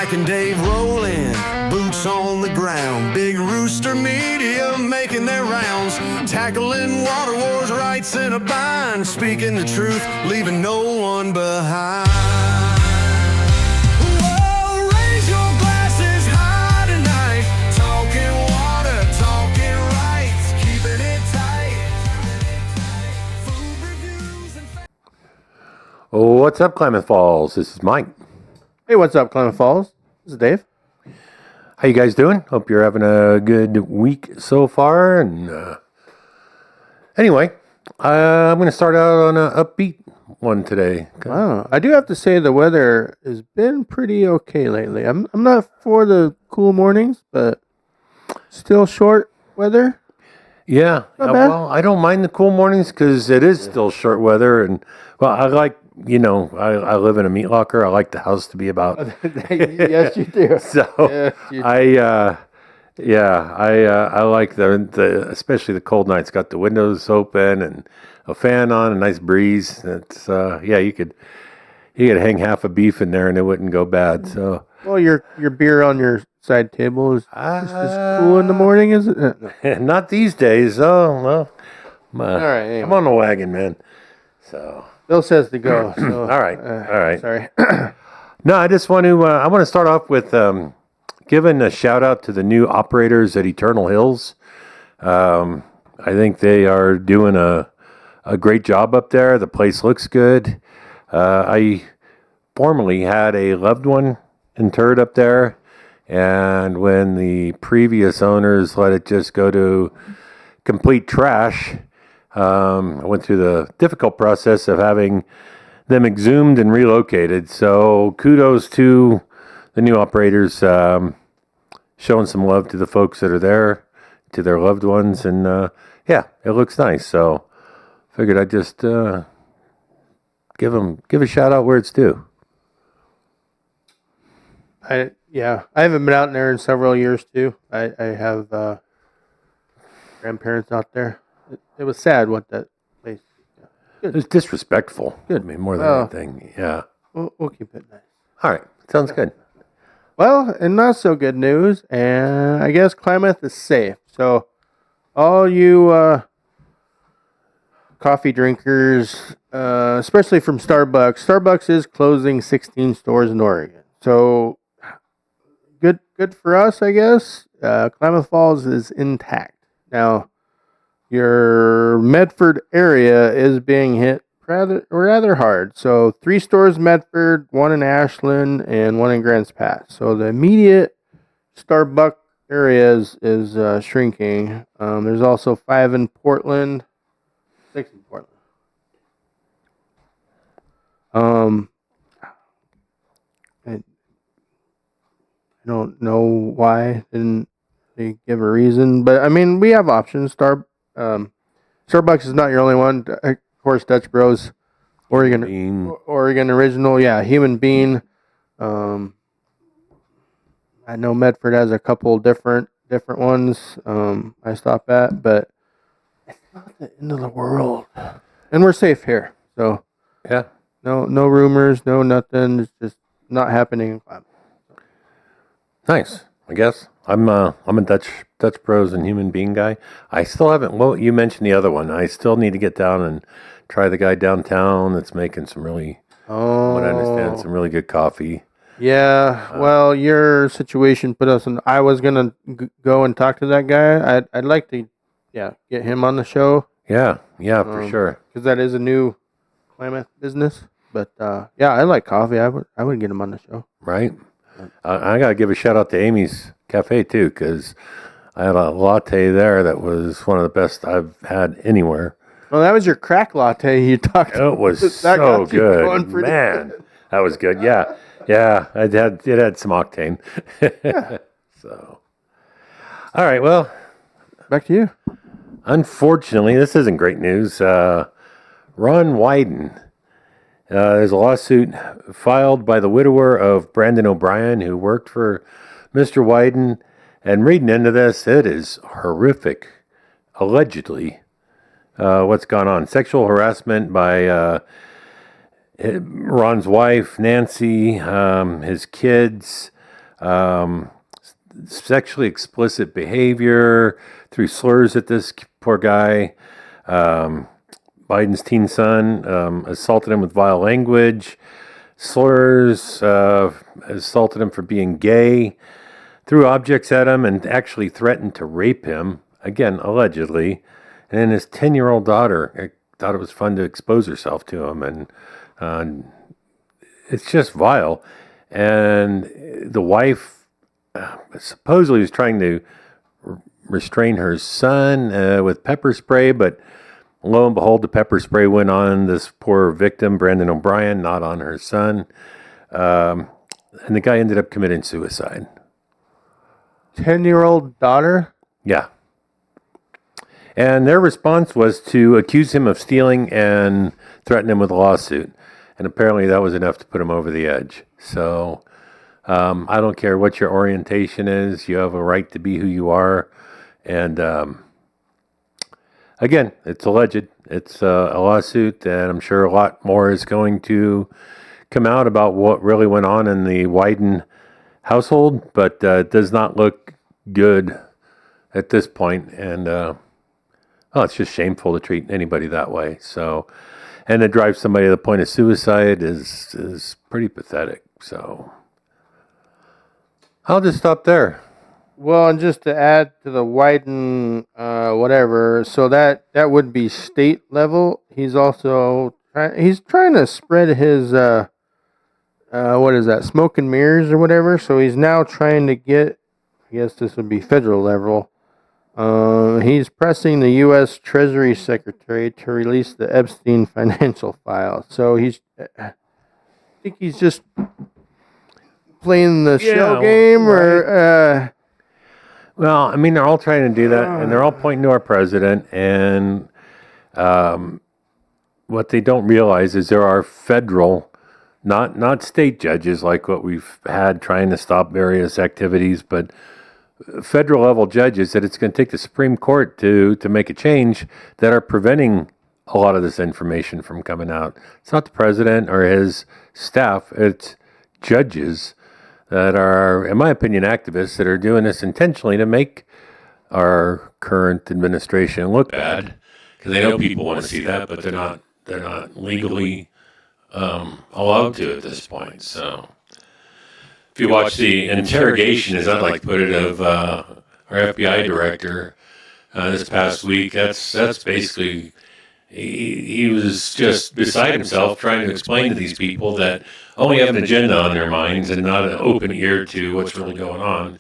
Mike and Dave rolling, boots on the ground. Big Rooster Media making their rounds. Tackling water wars, rights in a bind. Speaking the truth, leaving no one behind. Whoa, raise your glasses high tonight. Talking water, talking rights. Keeping it tight. Food reviews and What's up, Klamath Falls? This is Mike. Hey, what's up, Klamath Falls? This is Dave. How you guys doing? Hope you're having a good week so far. And anyway, I'm going to start out on an upbeat one today. Wow, I do have to say the weather has been pretty okay lately. I'm not for the cool mornings, but still short weather. Yeah, Not bad. well, I don't mind the cool mornings because it is still short weather. And, well, I like, I live in a meat locker. I like the house to be about. Yes, you do. So Yes, you do. I like the especially the cold nights. Got the windows open and a fan on, a nice breeze. It's you could hang half a beef in there and it wouldn't go bad. So Well, your beer on your side table is just as cool in the morning, is it? No. not these days. Oh well, All right, anyway. I'm on the wagon, man. So Bill says to go. So, all right. Sorry. No, I just want to. I want to start off with giving a shout out to the new operators at Eternal Hills. I think they are doing a great job up there. The place looks good. I formerly had a loved one interred up there, and when the previous owners let it just go to complete trash, I went through the difficult process of having them exhumed and relocated. So kudos to the new operators, showing some love to the folks that are there, to their loved ones, and it looks nice. So figured I'd just give a shout out where it's due. I haven't been out there in several years too. I have grandparents out there. It was sad what that place. It's disrespectful. Good. I mean, more than Oh. anything. Yeah. We'll keep it nice. All right. Sounds good. Well, and not so good news, and I guess Klamath is safe. So, all you coffee drinkers, especially from Starbucks is closing 16 stores in Oregon. So, good for us, I guess. Klamath Falls is intact. Now, your Medford area is being hit rather hard. So 3 stores in Medford, 1 in Ashland, and 1 in Grants Pass. So the immediate Starbucks area is shrinking. There's also 5 in Portland, 6 in Portland. I don't know why didn't they give a reason, but I mean we have options. Starbucks is not your only one. Of course, Dutch Bros, Oregon Original, Human Bean. I know Medford has a couple different ones. I stop at, but it's not the end of the world, and we're safe here. So Yeah. no rumors, no nothing. It's just not happening in Klamath. Nice. I guess I'm a Dutch Bros and Human Being guy. I still haven't. Well, you mentioned the other one. I still need to get down and try the guy downtown that's making some really, from what I understand, some really good coffee. Yeah, well, your situation put us in. I was gonna go and talk to that guy. I'd like to, get him on the show. Yeah, for sure. Because that is a new Klamath business. But I like coffee. I would get him on the show. Right. I gotta give a shout out to Amy's Cafe too, because I had a latte there that was one of the best I've had anywhere. Well, that was your crack latte you talked about. It was That so got you going good, pretty man. good. That was good. Yeah. It had some octane. So, all right. Well, Back to you. unfortunately, this isn't great news. Ron Wyden. There's a lawsuit filed by the widower of Brandon O'Brien, who worked for Mr. Wyden. And reading into this, it is horrific. Allegedly, what's gone on. Sexual harassment by Ron's wife, Nancy, his kids, Um, Sexually explicit behavior through slurs at this poor guy. Biden's teen son assaulted him with vile language, slurs, assaulted him for being gay, threw objects at him, and actually threatened to rape him, again, allegedly. And then his 10-year-old daughter thought it was fun to expose herself to him, and it's just vile. And the wife supposedly was trying to restrain her son with pepper spray, but lo and behold, the pepper spray went on this poor victim, Brandon O'Brien, not on her son. And the guy ended up committing suicide. 10-year-old daughter? Yeah. And their response was to accuse him of stealing and threaten him with a lawsuit. And apparently that was enough to put him over the edge. So I don't care what your orientation is. You have a right to be who you are. And again, it's alleged. It's a lawsuit, and I'm sure a lot more is going to come out about what really went on in the Wyden household, but it does not look good at this point. And it's just shameful to treat anybody that way. So, and to drive somebody to the point of suicide is pretty pathetic. So I'll just stop there. Well, and just to add to the Wyden, whatever, so that would be state level. He's also trying to spread his what is that, smoke and mirrors or whatever. So he's now trying to get, I guess this would be federal level. He's pressing the U.S. Treasury Secretary to release the Epstein financial files. So I think he's just playing the shell game, right. Or. Well, I mean, they're all trying to do that, and they're all pointing to our president. And what they don't realize is there are federal, not state judges like what we've had trying to stop various activities, but federal level judges that it's going to take the Supreme Court to make a change that are preventing a lot of this information from coming out. It's not the president or his staff, it's judges that are, in my opinion, activists that are doing this intentionally to make our current administration look bad. Because they know people want to see that, but they're not legally allowed to at this point. So if you watch the interrogation, as I'd like to put it, of our FBI director this past week, that's basically, he was just beside himself trying to explain to these people that only have an agenda on their minds and not an open ear to what's really going on,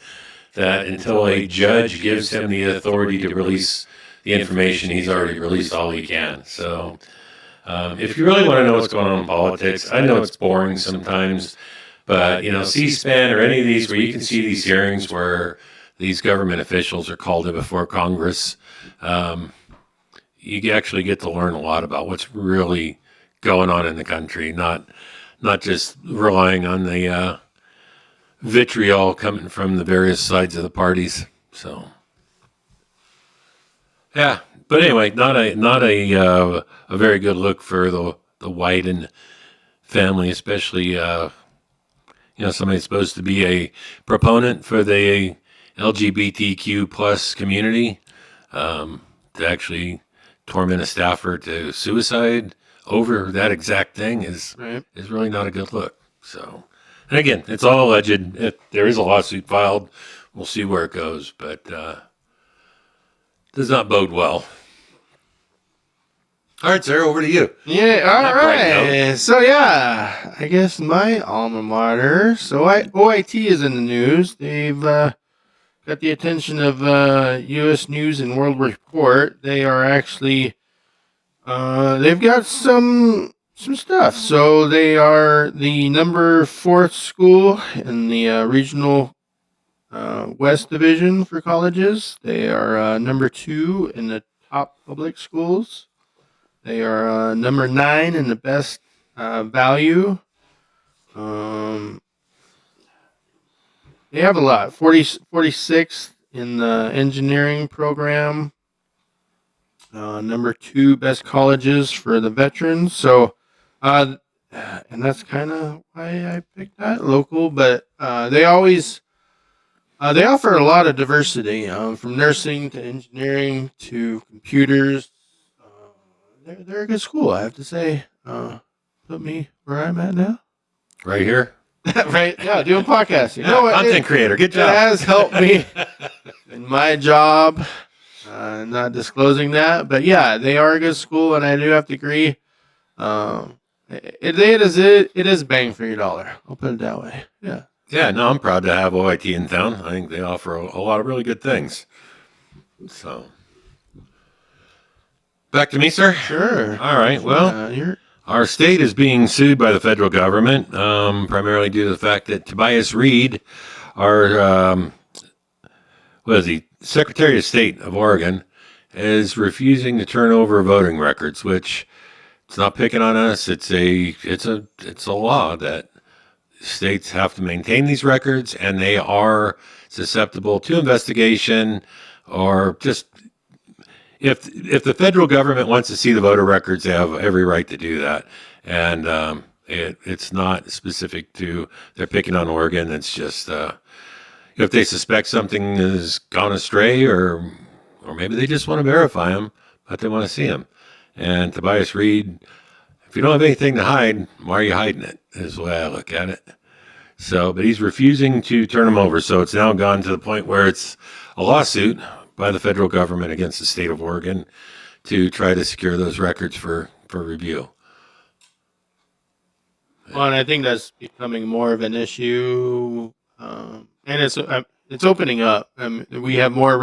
that until a judge gives him the authority to release the information, he's already released all he can. So if you really want to know what's going on in politics, I know it's boring sometimes, but, C-SPAN or any of these where you can see these hearings where these government officials are called in before Congress, you actually get to learn a lot about what's really going on in the country, not just relying on the vitriol coming from the various sides of the parties. So, yeah. But anyway, not a very good look for the Wyden family, especially somebody supposed to be a proponent for the LGBTQ plus community, to actually torment a staffer to suicide over that exact thing is really not a good look. So, and again, it's all alleged. There is a lawsuit filed. We'll see where it goes, but does not bode well. All right, Sarah, over to you. Yeah, all right. So, yeah, I guess my alma mater. So, OIT is in the news. They've got the attention of U.S. News and World Report. They are actually, they've got some stuff. So, they are the number 4th school in the regional West Division for colleges. They are number 2 in the top public schools. They are number 9 in the best value. They have a lot. 46th in the engineering program. Number 2 best colleges for the veterans. So, and that's kind of why I picked that local. But they always They offer a lot of diversity, from nursing to engineering to computers. They're a good school, I have to say. Put me where I'm at now. Right here. Right? Yeah, doing podcasting. Yeah, content creator. Good job. It has helped me in my job. Not disclosing that, but yeah, they are a good school, and I do have to agree. It is bang for your dollar. I'll put it that way. Yeah. Yeah, no, I'm proud to have OIT in town. I think they offer a lot of really good things. So, back to me, sir? Sure. All right, well, our state is being sued by the federal government, primarily due to the fact that Tobias Reed, our, Secretary of State of Oregon, is refusing to turn over voting records, which it's not picking on us. It's a law that states have to maintain these records, and they are susceptible to investigation, or just if the federal government wants to see the voter records, they have every right to do that. And it's not specific to they're picking on Oregon. It's just if they suspect something has gone astray, or maybe they just want to verify them, but they want to see them. And Tobias Reed, if you don't have anything to hide, why are you hiding it? Is the way I look at it. So, but he's refusing to turn them over. So it's now gone to the point where it's a lawsuit by the federal government against the state of Oregon to try to secure those records for review. Well, and I think that's becoming more of an issue, and it's opening up. We have more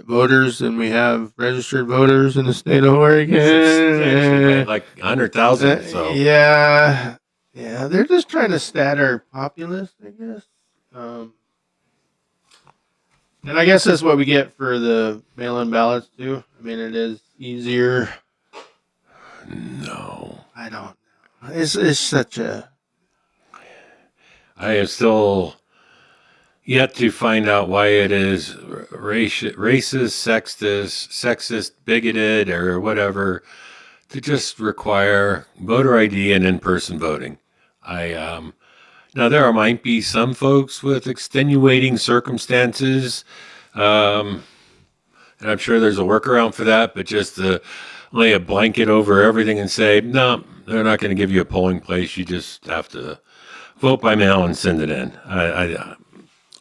voters than we have registered voters in the state of Oregon. Like 100,000. So yeah, they're just trying to stat our populace, I guess. And I guess that's what we get for the mail-in ballots too. I mean, it is easier. No, I don't know. It's such a. I am still yet to find out why it is racist, sexist, bigoted, or whatever to just require voter ID and in-person voting. Now there might be some folks with extenuating circumstances, and I'm sure there's a workaround for that. But just to lay a blanket over everything and say, no, they're not going to give you a polling place. You just have to vote by mail and send it in.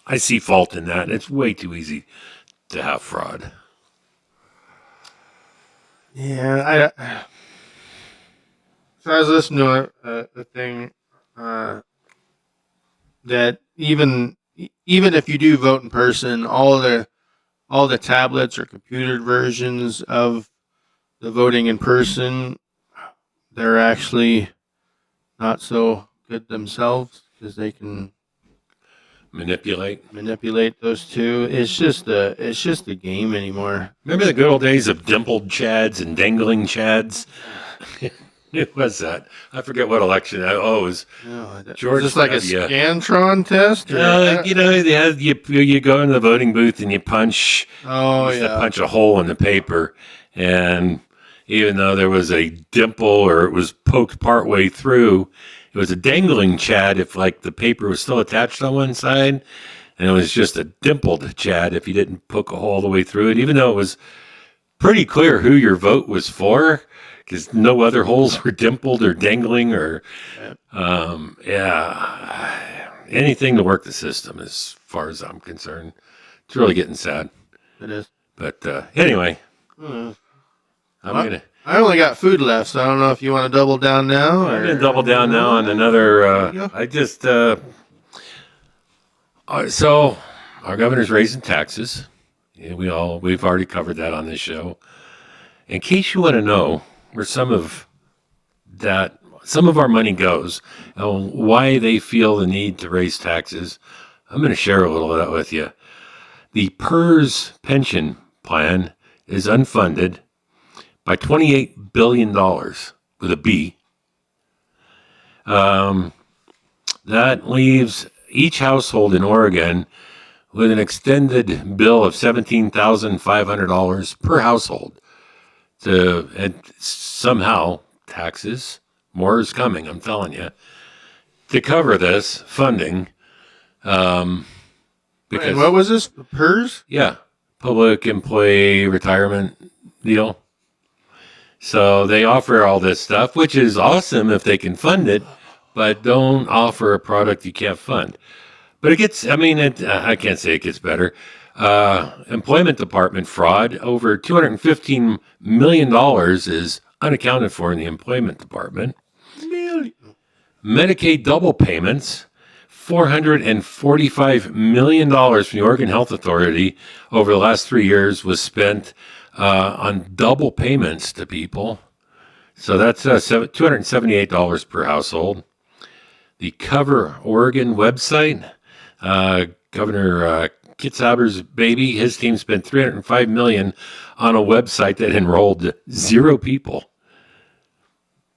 I see fault in that. It's way too easy to have fraud. Yeah, so I was listening to a thing that even if you do vote in person, all the tablets or computer versions of the voting in person, they're actually not so good themselves because they can manipulate those two. It's just a game anymore. Remember the good old days of dimpled chads and dangling chads? Who was that? I forget what election. It was George. Is this like a Scantron test? You go into the voting booth and you punch. Punch a hole in the paper, and even though there was a dimple or it was poked part way through, it was a dangling chad if like the paper was still attached on one side, and it was just a dimpled chad if you didn't poke a hole all the way through it, even though it was pretty clear who your vote was for, because no other holes were dimpled or dangling or, anything to work the system as far as I'm concerned. It's really getting sad. It is. But anyway, I only got food left, so I don't know if you want to double down now. I'm going to double down now on another. So our governor's raising taxes. Yeah, we've already covered that on this show. In case you want to know where some of our money goes and why they feel the need to raise taxes, I'm going to share a little of that with you. The PERS pension plan is unfunded by $28 billion with a B. That leaves each household in Oregon with an extended bill of $17,500 per household. And somehow taxes, more is coming, I'm telling you, to cover this funding. Because And what was this? PERS? yeah, public employee retirement deal. So they offer all this stuff, which is awesome if they can fund it, but don't offer a product you can't fund. But it gets, I mean, I can't say it gets better. Employment department fraud, over $215 million is unaccounted for in the employment department. Medicaid double payments, $445 million from the Oregon Health Authority over the last 3 years was spent on double payments to people. So that's $278 per household. The Cover Oregon website, Governor Kitzhaber's baby, his team spent $305 million on a website that enrolled 0 people.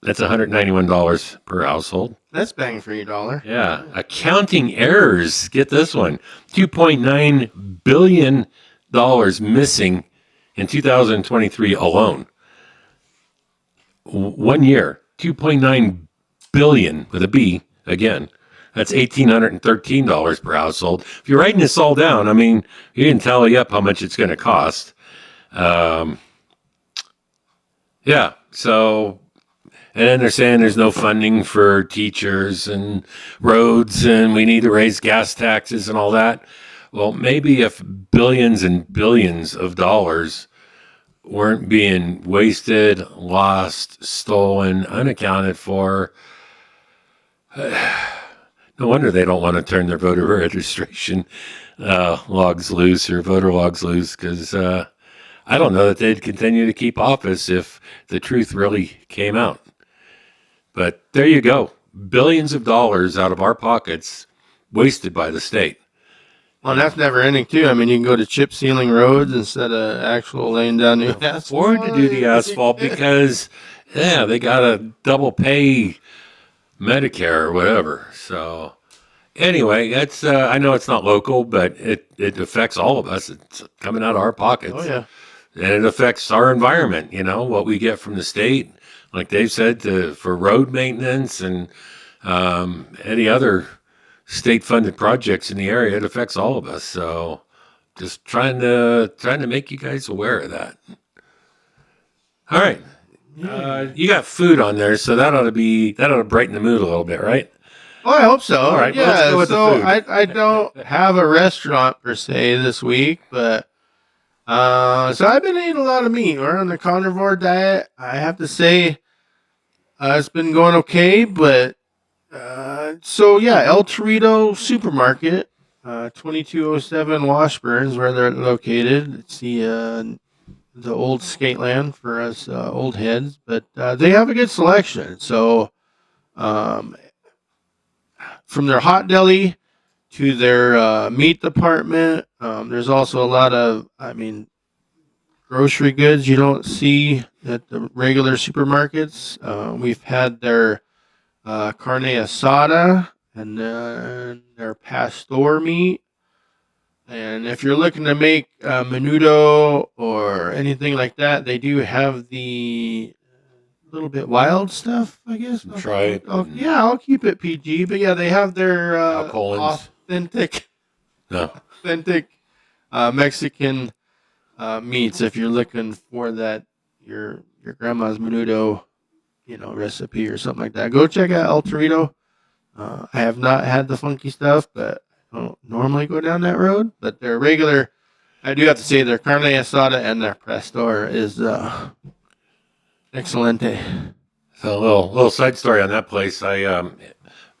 That's $191 per household. That's bang for your dollar. Yeah. Accounting errors. Get this one. $2.9 billion missing in 2023 alone. 1 year. $2.9 billion with a B again. That's $1,813 per household. If you're writing this all down, I mean, you can tally up how much it's going to cost. Yeah. So, and then they're saying there's no funding for teachers and roads, and we need to raise gas taxes and all that. Well, maybe if billions and billions of dollars weren't being wasted, lost, stolen, unaccounted for, no wonder they don't want to turn their voter registration logs loose or voter logs loose, because I don't know that they'd continue to keep office if the truth really came out. But there you go. Billions of dollars out of our pockets wasted by the state. Well, that's never ending, too. I mean, you can go to chip sealing roads instead of actual laying down new asphalt. Afford to do the asphalt because, yeah, they got to double pay Medicare or whatever. So anyway, that's I know it's not local, but it affects all of us. It's coming out of our pockets. Oh, yeah. And it affects our environment, what we get from the state. Like Dave said, for road maintenance and any other state-funded projects in the area, it affects all of us. So just trying to make you guys aware of that. All right. You got food on there, so that ought to brighten the mood a little bit, right? Oh, I hope so. All right, yeah. well, let's go with the food. I don't have a restaurant per se this week, but so I've been eating a lot of meat. We're on the carnivore diet. I have to say, it's been going okay, but so yeah, El Torito Supermarket, 2207 Washburn, where they're located. It's the old skate land for us old heads, but they have a good selection. So from their hot deli to their meat department, there's also a lot of, grocery goods you don't see at the regular supermarkets. We've had their carne asada and then their pastor meat. And if you're looking to make menudo or anything like that, they do have the little bit wild stuff, I guess. Try it. I'll keep it PG. But yeah, they have their authentic Mexican meats. If you're looking for that, your grandma's menudo, recipe or something like that, go check out El Torito. I have not had the funky stuff, but I don't normally go down that road. But their regular, I do have to say, their carne asada and their pastor is excelente. So a little side story on that place. I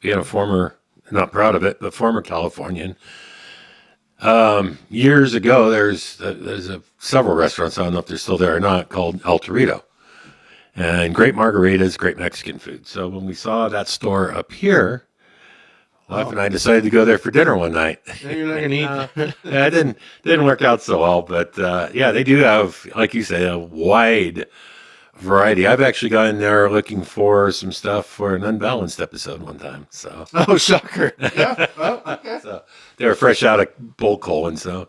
being a former, not proud of it, but former Californian. Years ago, there's several restaurants, I don't know if they're still there or not, called El Torito. And great margaritas, great Mexican food. So when we saw that store up here, wife and I decided to go there for dinner one night. You're not gonna eat. Yeah, it didn't work out so well, but yeah, they do have, like you say, a wide variety. I've actually gone there looking for some stuff for an Unbalanced episode one time. So Oh, shocker! Yeah. Well, okay. so they were fresh out of bull colon. So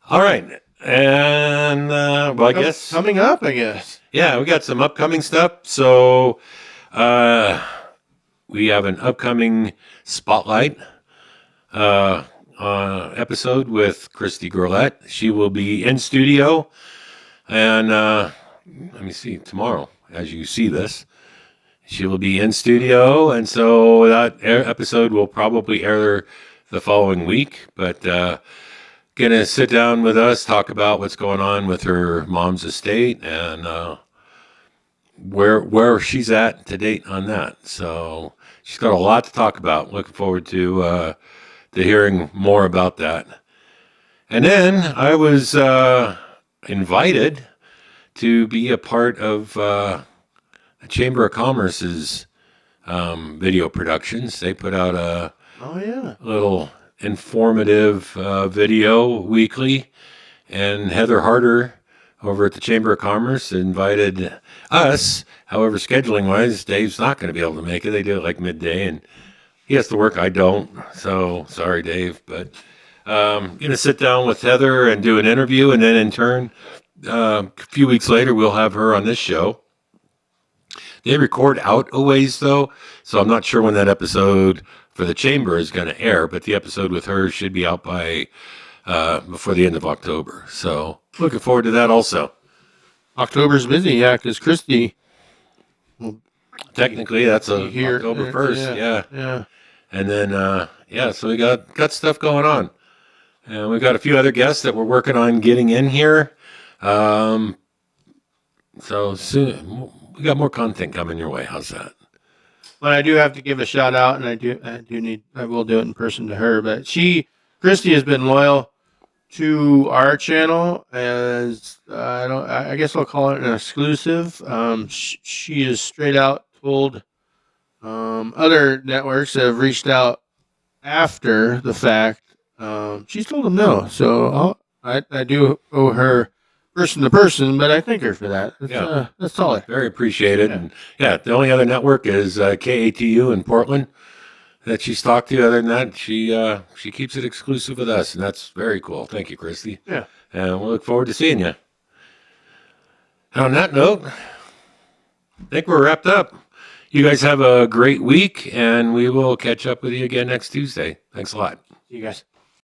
all right, and well, I guess Coming up, I guess. yeah, we got some upcoming stuff. So we have an upcoming spotlight episode with Christy Gourlette. She will be in studio, and let me see, tomorrow, as you see this, she will be in studio, and so that episode will probably air the following week, but gonna sit down with us, talk about what's going on with her mom's estate, and where she's at to date on that. So she's got a lot to talk about. Looking forward to hearing more about that. And then I was invited to be a part of the Chamber of Commerce's video productions. They put out a little informative video weekly, and Heather Harder over at the Chamber of Commerce invited us. However, scheduling wise, Dave's not going to be able to make it. They do it like midday, and he has to work. I don't. So sorry, Dave. But I'm going to sit down with Heather and do an interview, and then in turn, a few weeks later, we'll have her on this show. They record out a ways, though, so I'm not sure when that episode for the Chamber is going to air, but the episode with her should be out by before the end of October. So looking forward to that also. October's busy, yeah, because Christy. Technically, that's Here, October 1st, yeah. And then, so we got stuff going on. And we've got a few other guests that we're working on getting in here. So soon, we got more content coming your way. How's that? But I do have to give a shout out, and I will do it in person to her. But Christy has been loyal to our channel as I guess I'll call it an exclusive. She is straight out told other networks that have reached out after the fact. She's told them no, so I do owe her person to person, but I thank her for that. That's solid. Very appreciated. Yeah. And the only other network is KATU in Portland that she's talked to. Other than that, she keeps it exclusive with us, and that's very cool. Thank you, Christy. Yeah. And we'll look forward to seeing you. And on that note, I think we're wrapped up. You guys have a great week, and we will catch up with you again next Tuesday. Thanks a lot. See you guys.